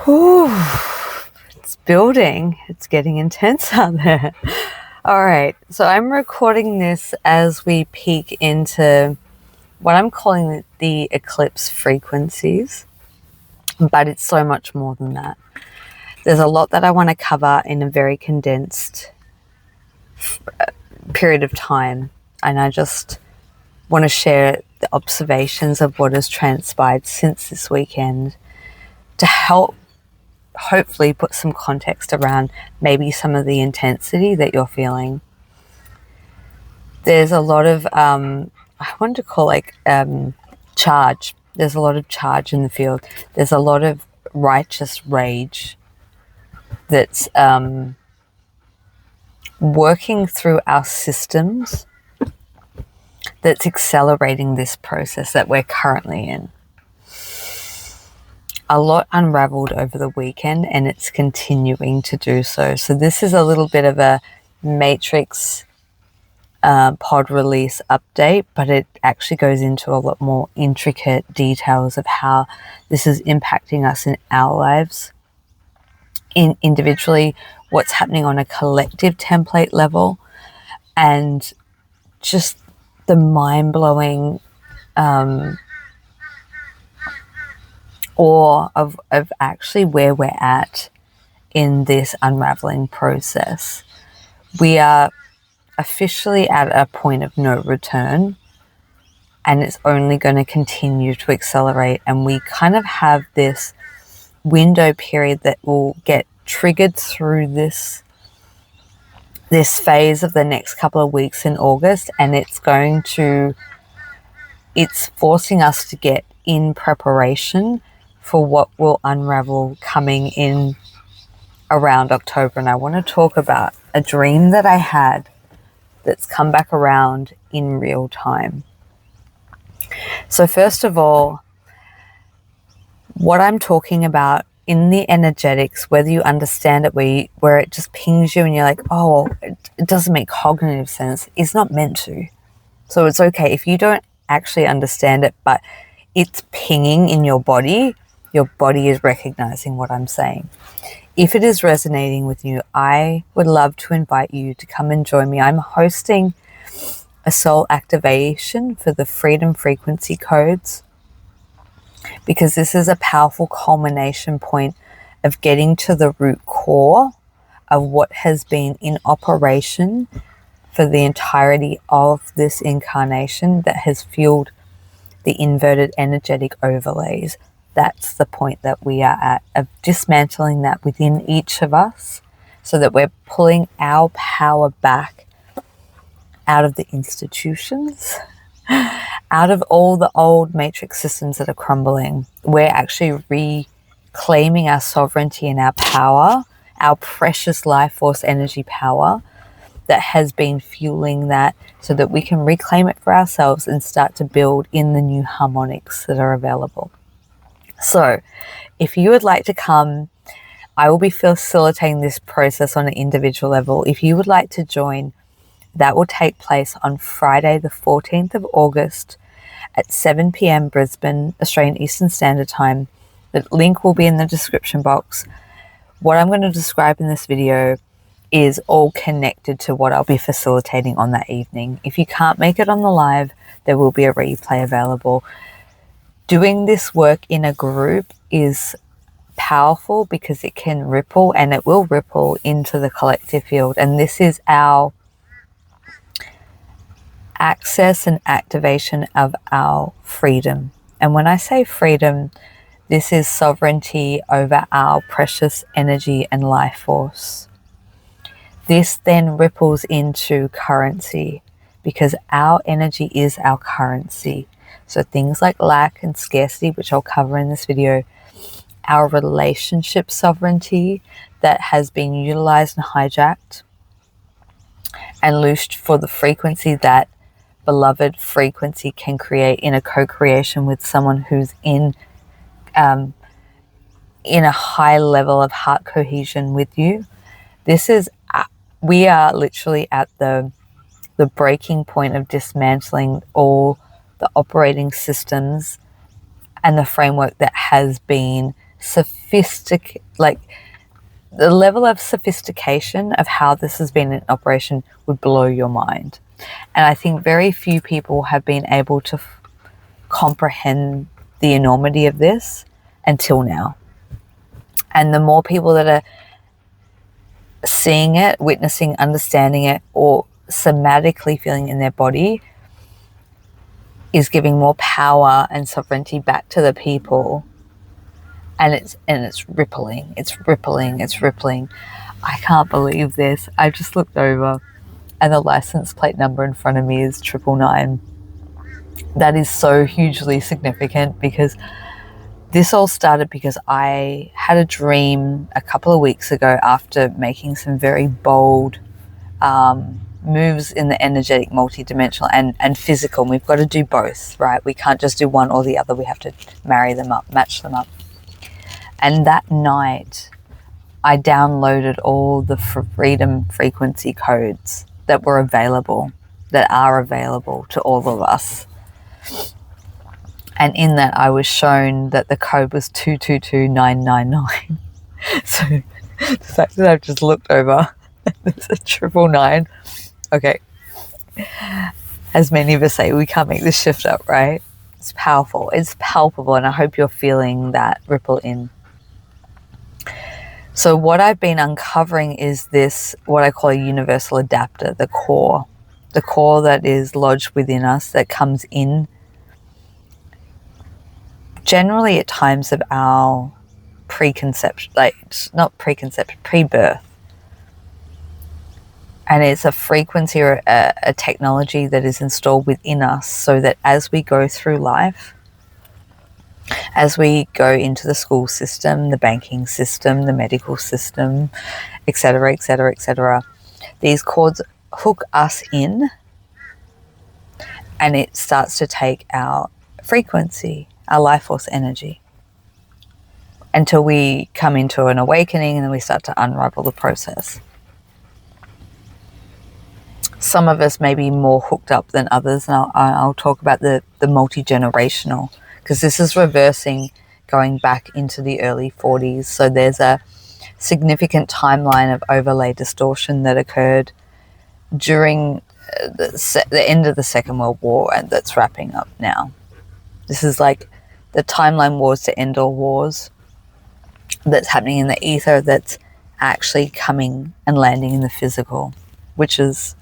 Whew, it's building. It's getting intense out there. All right, so I'm recording this as we peek into what I'm calling the eclipse frequencies, but it's so much more than that. There's a lot that I want to cover in a very condensed period of time, and I just want to share the observations of what has transpired since this weekend to help hopefully put some context around maybe some of the intensity that you're feeling. There's a lot of I wanted to call charge. There's a lot of charge in the field. There's a lot of righteous rage that's working through our systems, that's accelerating this process that we're currently in. A lot unraveled over the weekend, and it's continuing to do so. So this is a little bit of a matrix pod release update, but it actually goes into a lot more intricate details of how this is impacting us in our lives, individually, what's happening on a collective template level, and just the mind-blowing awe of actually where we're at in this unraveling process. We are officially at a point of no return, and it's only going to continue to accelerate, and we kind of have this window period that will get triggered through this phase of the next couple of weeks in August, and it's forcing us to get in preparation for what will unravel coming in around October. And I want to talk about a dream that I had that's come back around in real time. So first of all, what I'm talking about in the energetics, whether you understand it where it just pings you and you're like, oh, it doesn't make cognitive sense, is not meant to. So it's okay if you don't actually understand it, but it's pinging in your body is recognizing what I'm saying. If it is resonating with you, I would love to invite you to come and join me. I'm hosting a soul activation for the freedom frequency codes, because this is a powerful culmination point of getting to the root core of what has been in operation for the entirety of this incarnation that has fueled the inverted energetic overlays. That's the point that we are at, of dismantling that within each of us, so that we're pulling our power back out of the institutions, out of all the old matrix systems that are crumbling. We're actually reclaiming our sovereignty and our power, our precious life force energy power that has been fueling that, so that we can reclaim it for ourselves and start to build in the new harmonics that are available. So if you would like to come, I will be facilitating this process on an individual level. If you would like to join, that will take place on Friday the 14th of August at 7 p.m. Brisbane, Australian Eastern Standard Time. The link will be in the description box. What I'm going to describe in this video is all connected to what I'll be facilitating on that evening. If you can't make it on the live, there will be a replay available. Doing this work in a group is powerful because it can ripple, and it will ripple into the collective field. And this is our access and activation of our freedom. And when I say freedom, this is sovereignty over our precious energy and life force. This then ripples into currency, because our energy is our currency. So things like lack and scarcity, which I'll cover in this video, our relationship sovereignty that has been utilized and hijacked and loosed for the frequency that beloved frequency can create in a co-creation with someone who's in a high level of heart cohesion with you. We are literally at the breaking point of dismantling all the operating systems and the framework that has been like the level of sophistication of how this has been in operation would blow your mind. And I think very few people have been able to comprehend the enormity of this until now. And the more people that are seeing it, witnessing, understanding it, or somatically feeling in their body, is giving more power and sovereignty back to the people. And it's rippling. I can't believe this. I just looked over and the license plate number in front of me is 999. That is so hugely significant, because this all started because I had a dream a couple of weeks ago after making some very bold moves in the energetic, multidimensional and physical. And we've got to do both, right? We can't just do one or the other. We have to marry them up, match them up. And that night, I downloaded all the freedom frequency codes that were available, that are available to all of us. And in that, I was shown that the code was 222999. So the fact that I've just looked over, it's a 999. Okay. As many of us say, we can't make this shift up, right? It's powerful. It's palpable. And I hope you're feeling that ripple in. So what I've been uncovering is this, what I call a universal adapter, the core that is lodged within us, that comes in generally at times of our pre-birth. And it's a frequency or a technology that is installed within us, so that as we go through life, as we go into the school system, the banking system, the medical system, etc., etc., etc., these cords hook us in, and it starts to take our frequency, our life force energy, until we come into an awakening, and then we start to unravel the process. Some of us may be more hooked up than others, and I'll talk about the multi-generational, because this is reversing, going back into the early 40s. So there's a significant timeline of overlay distortion that occurred during the end of the Second World War, and that's wrapping up now. This is like the timeline wars to end all wars that's happening in the ether, that's actually coming and landing in the physical, which is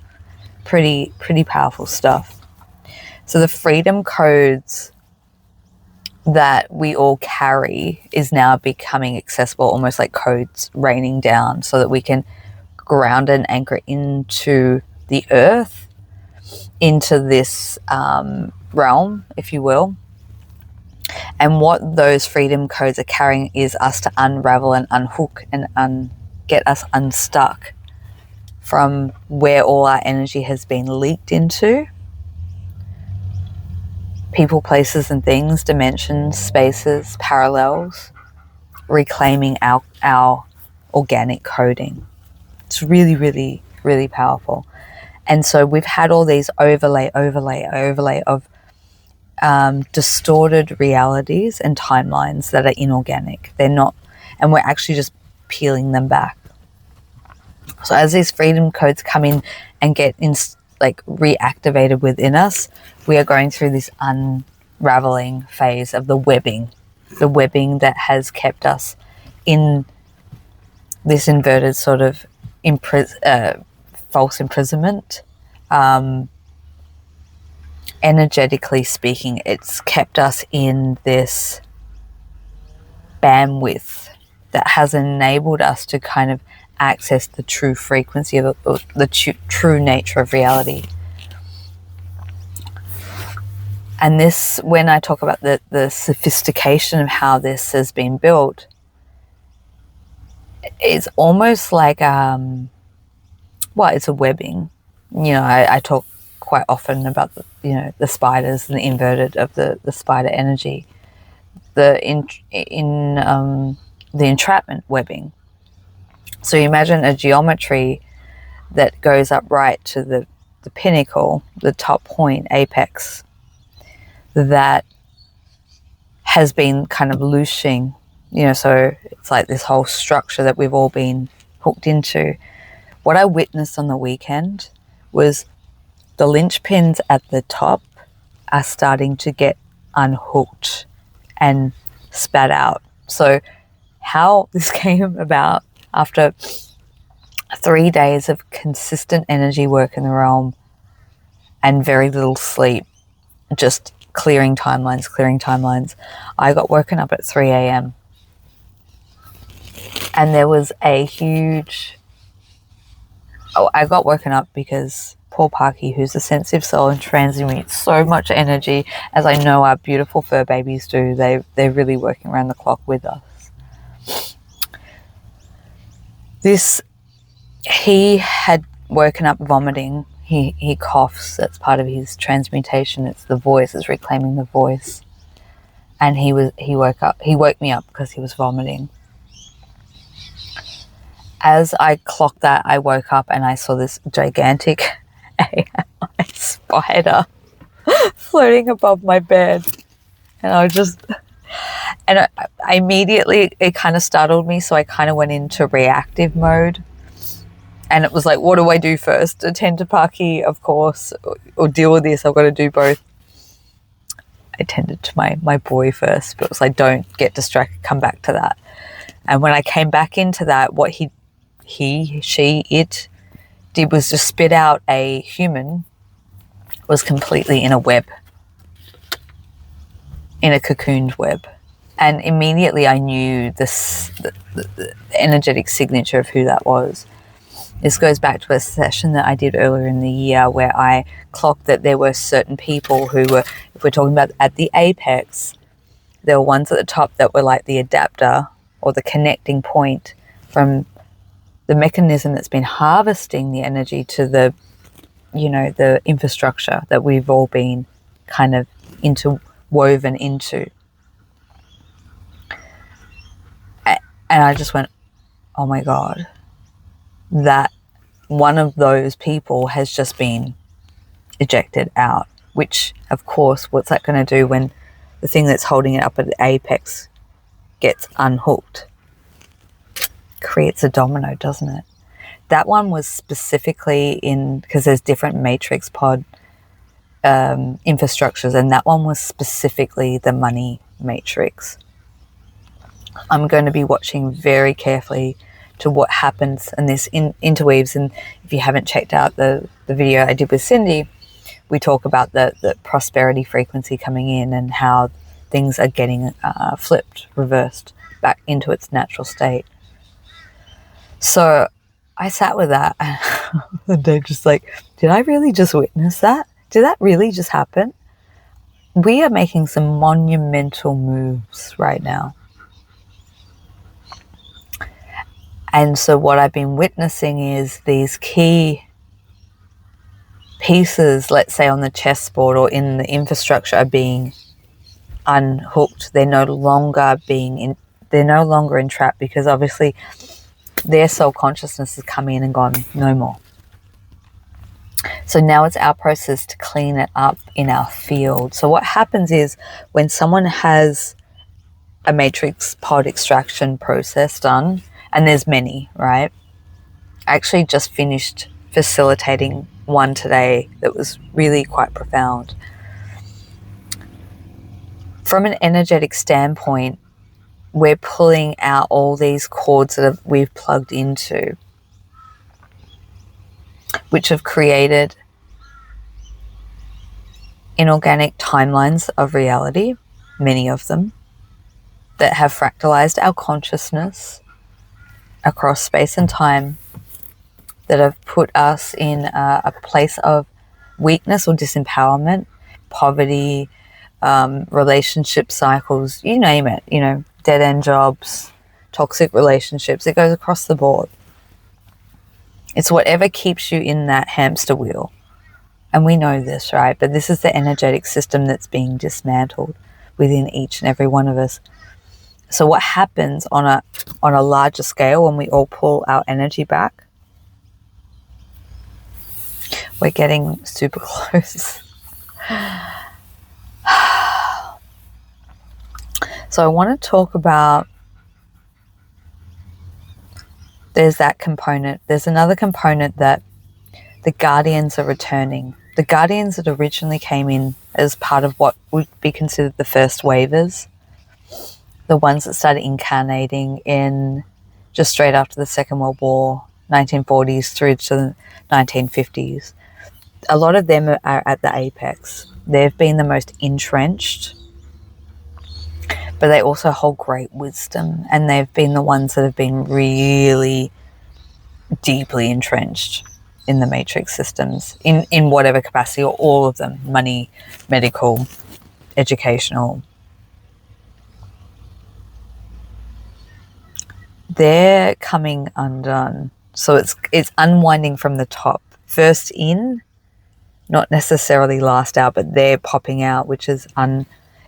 pretty powerful stuff. So the freedom codes that we all carry is now becoming accessible, almost like codes raining down, so that we can ground and anchor into the earth, into this realm, if you will. And what those freedom codes are carrying is us to unravel and unhook and get us unstuck from where all our energy has been leaked into. People, places and things, dimensions, spaces, parallels, reclaiming our organic coding. It's really, really, really powerful. And so we've had all these overlay of distorted realities and timelines that are inorganic. They're not, and we're actually just peeling them back. So as these freedom codes come in and get reactivated within us, we are going through this unraveling phase of the webbing that has kept us in this inverted sort of false imprisonment. Energetically speaking, it's kept us in this bandwidth that has enabled us to kind of access the true frequency of the true nature of reality. And this, when I talk about the sophistication of how this has been built, it's almost like it's a webbing. I talk quite often about the spiders and the inverted of the spider energy, the entrapment webbing. So you imagine a geometry that goes up right to the pinnacle, the top point, apex, that has been kind of loosing so it's like this whole structure that we've all been hooked into. What I witnessed on the weekend was the linchpins at the top are starting to get unhooked and spat out. So how this came about after 3 days of consistent energy work in the realm and very little sleep, just clearing timelines. I got woken up at 3 a.m. and there was a huge... I got woken up because poor Parky, who's a sensitive soul and transmutes so much energy, as I know our beautiful fur babies do, they're really working around the clock with us. He had woken up vomiting. He coughs. That's part of his transmutation. It's the voice. It's reclaiming the voice. And he woke me up because he was vomiting. As I clocked that, I woke up and I saw this gigantic AI spider floating above my bed. And I immediately, it kind of startled me. So I kind of went into reactive mode. And it was like, what do I do first? Attend to Parky, of course, or deal with this. I've got to do both. I tended to my boy first, but it was like, don't get distracted, come back to that. And when I came back into that, what it did was just spit out a human, was completely in a web, in a cocooned web. And immediately I knew the energetic signature of who that was. This goes back to a session that I did earlier in the year where I clocked that there were certain people who were, if we're talking about at the apex, there were ones at the top that were like the adapter or the connecting point from the mechanism that's been harvesting the energy to the infrastructure that we've all been kind of interwoven into. And I just went, oh my God, that one of those people has just been ejected out, which of course, what's that going to do when the thing that's holding it up at the apex gets unhooked? Creates a domino, doesn't it? That one was specifically because there's different matrix pod infrastructures, and that one was specifically the money matrix. I'm going to be watching very carefully to what happens, and this interweaves. And if you haven't checked out the video I did with Cindy, we talk about the prosperity frequency coming in and how things are getting flipped, reversed back into its natural state. So I sat with that and they're just like, did I really just witness that? Did that really just happen? We are making some monumental moves right now. And so what I've been witnessing is these key pieces, let's say on the chessboard or in the infrastructure, are being unhooked. They're no longer entrapped, because obviously their soul consciousness has come in and gone, no more. So now it's our process to clean it up in our field. So what happens is when someone has a matrix pod extraction process done, and there's many, right? I actually just finished facilitating one today that was really quite profound. From an energetic standpoint, we're pulling out all these cords that we've plugged into, which have created inorganic timelines of reality, many of them, that have fractalized our consciousness across space and time, that have put us in a place of weakness or disempowerment, poverty, relationship cycles, you name it, dead-end jobs, toxic relationships. It goes across the board. It's whatever keeps you in that hamster wheel. And we know this, right? But this is the energetic system that's being dismantled within each and every one of us. So what happens on a larger scale when we all pull our energy back? We're getting super close. So I want to talk about there's that component. There's another component that the guardians are returning. The guardians that originally came in as part of what would be considered the first waivers, the ones that started incarnating in just straight after the Second World War, 1940s through to the 1950s. A lot of them are at the apex. They've been the most entrenched, but they also hold great wisdom, and they've been the ones that have been really deeply entrenched in the matrix systems in whatever capacity, or all of them: money, medical, educational. They're coming undone. So it's unwinding from the top. First in, not necessarily last out, but they're popping out, which is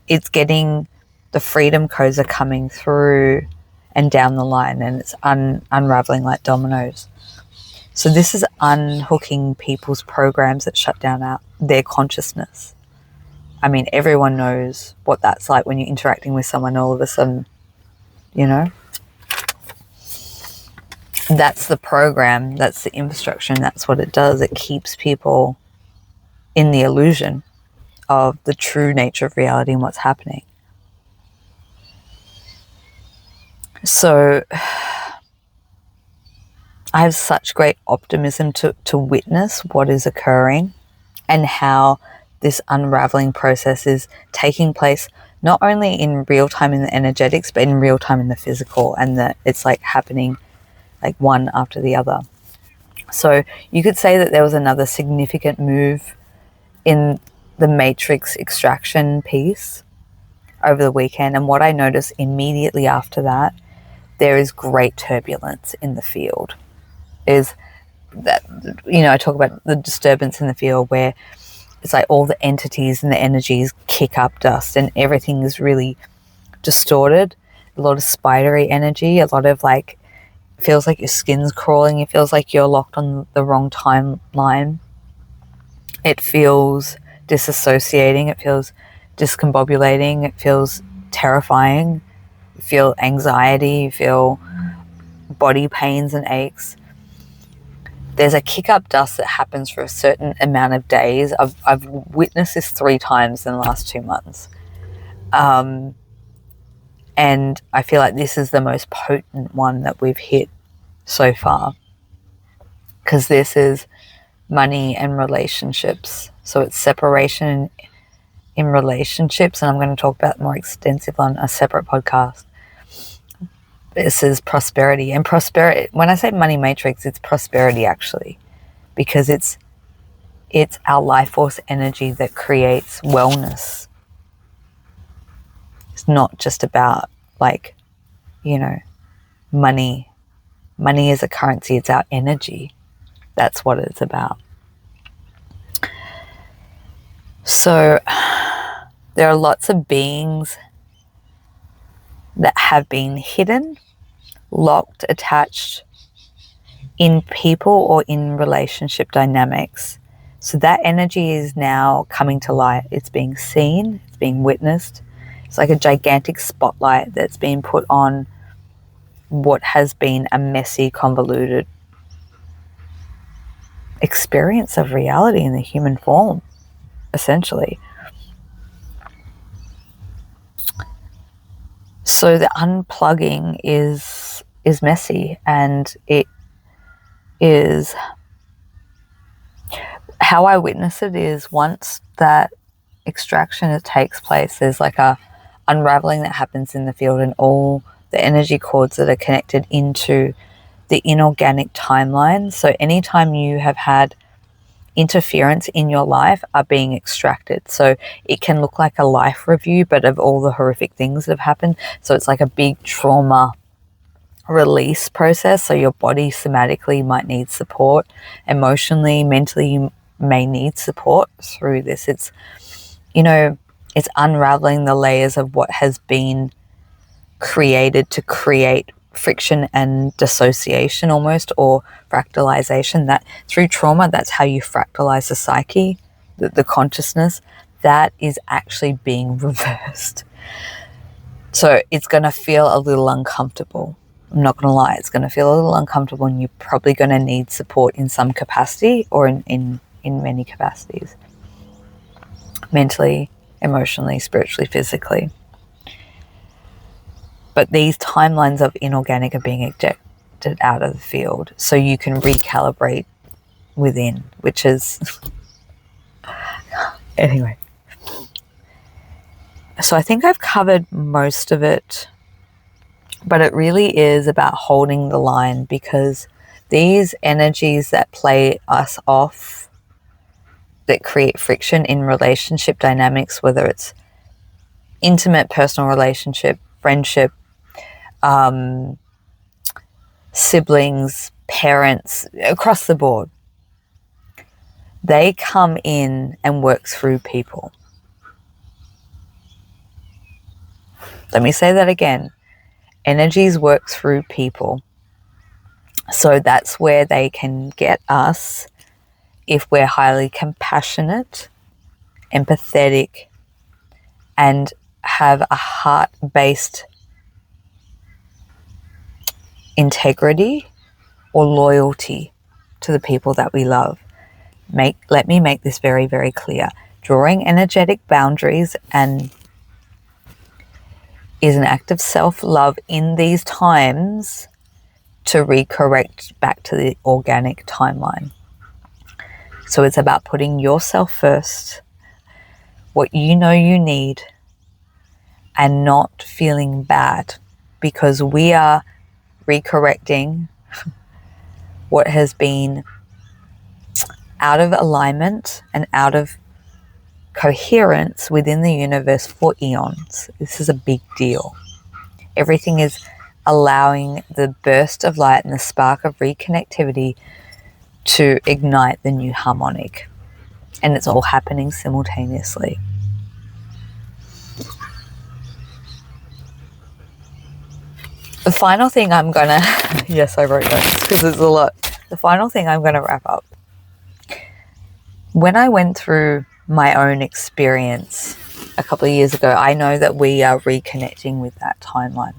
it's getting, the freedom codes are coming through and down the line, and it's unraveling like dominoes. So this is unhooking people's programs that shut down their consciousness. I mean, everyone knows what that's like when you're interacting with someone, all of a sudden, that's the program, that's the infrastructure, and that's what it does. It keeps people in the illusion of the true nature of reality and what's happening. So I have such great optimism to witness what is occurring and how this unraveling process is taking place, not only in real time in the energetics, but in real time in the physical, and that it's like happening like one after the other. So you could say that there was another significant move in the matrix extraction piece over the weekend, and what I noticed immediately after that, there is great turbulence in the field. Is that, I talk about the disturbance in the field where it's like all the entities and the energies kick up dust and everything is really distorted. A lot of spidery energy, a lot of like, it feels like your skin's crawling. It feels like you're locked on the wrong timeline. It feels disassociating. It feels discombobulating. It feels terrifying. You feel anxiety. You feel body pains and aches. There's a kick up dust that happens for a certain amount of days. I've witnessed this 3 times in the last 2 months. And I feel like this is the most potent one that we've hit so far, because this is money and relationships. So it's separation in relationships, and I'm going to talk about more extensively on a separate podcast. This is prosperity, and prosperity, when I say money matrix, it's prosperity actually, because it's our life force energy that creates wellness. It's not just about like, money. Money is a currency. It's our energy. That's what it's about. So there are lots of beings that have been hidden, locked, attached in people or in relationship dynamics. So that energy is now coming to light. It's being seen. It's being witnessed. It's like a gigantic spotlight that's been put on what has been a messy, convoluted experience of reality in the human form, essentially. So the unplugging is messy, and it is, how I witness it is, once that extraction takes place, there's like a unraveling that happens in the field, and all the energy cords that are connected into the inorganic timeline. So anytime you have had interference in your life are being extracted. So it can look like a life review, but of all the horrific things that have happened. So it's like a big trauma release process. So your body somatically might need support. Emotionally, mentally, you may need support through this. It's, it's unraveling the layers of what has been created to create friction and dissociation almost, or fractalization. That through trauma, that's how you fractalize the psyche, the consciousness. That is actually being reversed. So it's going to feel a little uncomfortable. I'm not going to lie, it's going to feel a little uncomfortable, and you're probably going to need support in some capacity, or in many capacities. Mentally, emotionally, spiritually, physically. But these timelines of inorganic are being ejected out of the field so you can recalibrate within, which is... Anyway. So I think I've covered most of it, but it really is about holding the line, because these energies that play us off, that create friction in relationship dynamics, whether it's intimate personal relationship, friendship, siblings, parents, across the board, they come in and work through people. Let me say that again. Energies work through people. So that's where they can get us if we're highly compassionate, empathetic, and have a heart-based integrity or loyalty to the people that we love. Let me make this very, very clear. Drawing energetic boundaries and is an act of self-love in these times to recorrect back to the organic timeline. So it's about putting yourself first, what you know you need, and not feeling bad, because we are recorrecting what has been out of alignment and out of coherence within the universe for eons. This is a big deal. Everything is allowing the burst of light and the spark of reconnectivity to ignite the new harmonic. And it's all happening simultaneously. The final thing I'm going to... yes, I wrote notes because there's a lot. The final thing I'm going to wrap up. When I went through my own experience a couple of years ago, I know that we are reconnecting with that timeline.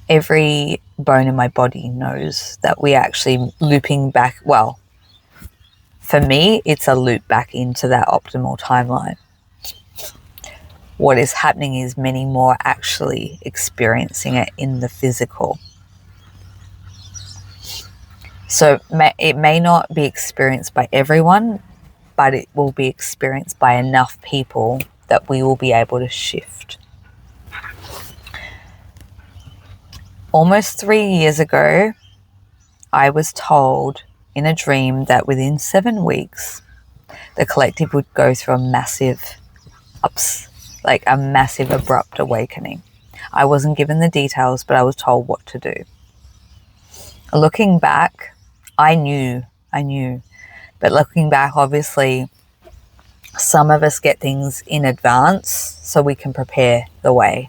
Every bone in my body knows that we're actually looping back. Well, for me, it's a loop back into that optimal timeline. What is happening is many more actually experiencing it in the physical. So it may not be experienced by everyone, but it will be experienced by enough people that we will be able to shift. Almost 3 years ago, I was told in a dream that within 7 weeks, the collective would go through a massive abrupt awakening. I wasn't given the details, but I was told what to do. Looking back, I knew. But looking back, obviously, some of us get things in advance so we can prepare the way.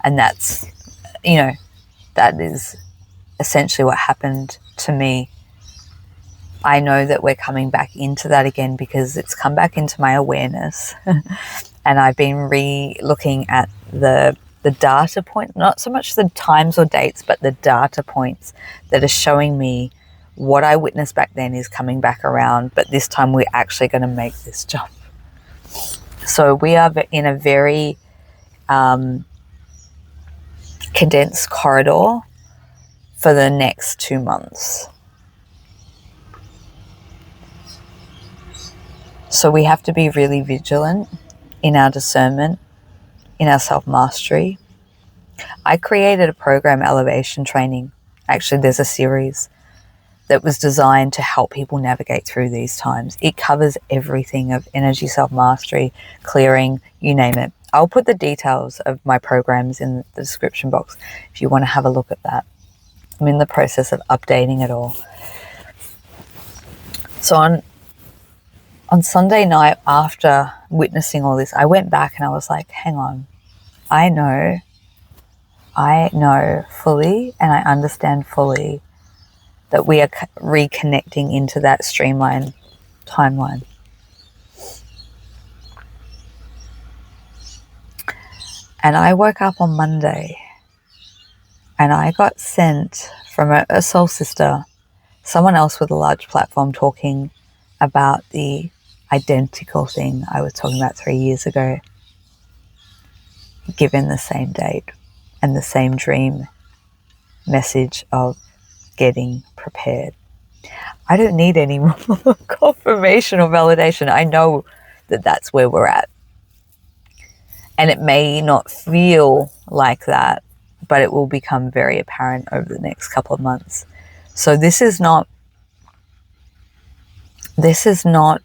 And that's, that is essentially what happened to me. I know that we're coming back into that again because it's come back into my awareness. And I've been re-looking at the data point, not so much the times or dates, but the data points that are showing me what I witnessed back then is coming back around, but this time we're actually going to make this jump. So we are in a very condensed corridor for the next 2 months. So we have to be really vigilant in our discernment, in our self-mastery. I created a program, Elevation Training. Actually, there's a series that was designed to help people navigate through these times. It covers everything of energy self-mastery, clearing, you name it. I'll put the details of my programs in the description box if you want to have a look at that. I'm in the process of updating it all. So on Sunday night, after witnessing all this, I went back and I was like, hang on, I know fully and I understand fully that we are reconnecting into that streamlined timeline. And I woke up on Monday And I got sent from a soul sister, someone else with a large platform, talking about the identical thing I was talking about 3 years ago, given the same date and the same dream message of getting prepared. I don't need any more confirmation or validation. I know that that's where we're at. And it may not feel like that, but it will become very apparent over the next couple of months. So this is not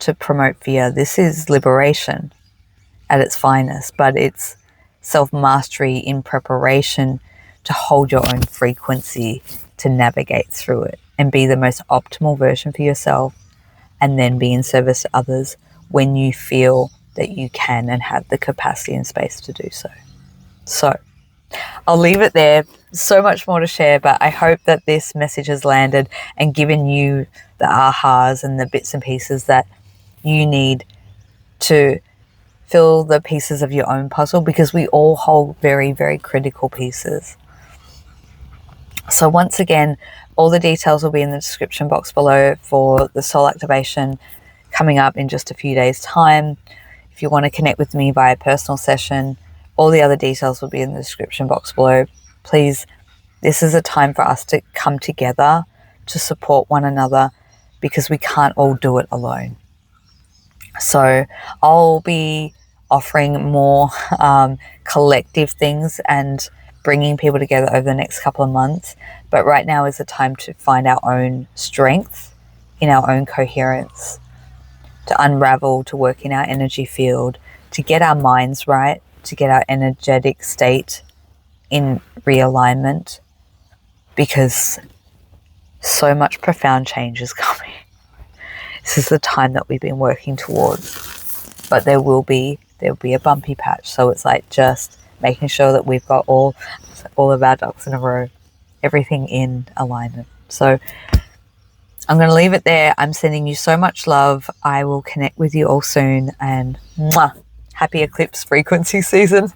to promote fear. This is liberation at its finest, but it's self-mastery in preparation to hold your own frequency, to navigate through it and be the most optimal version for yourself, and then be in service to others when you feel that you can and have the capacity and space to do so. So I'll leave it there. So much more to share, but I hope that this message has landed and given you the ahas and the bits and pieces that you need to fill the pieces of your own puzzle, because we all hold very, very critical pieces. So once again, all the details will be in the description box below for the soul activation coming up in just a few days' time. If you want to connect with me via personal session, all the other details will be in the description box below. Please, this is a time for us to come together to support one another, because we can't all do it alone. So I'll be offering more collective things and bringing people together over the next couple of months. But right now is the time to find our own strength in our own coherence, to unravel, to work in our energy field, to get our minds right, to get our energetic state in realignment, because so much profound change is coming. This is the time that we've been working towards, but there will be a bumpy patch. So it's like just making sure that we've got all of our ducks in a row, everything in alignment. So I'm going to leave it there. I'm sending you so much love. I will connect with you all soon, and mwah, happy eclipse frequency season.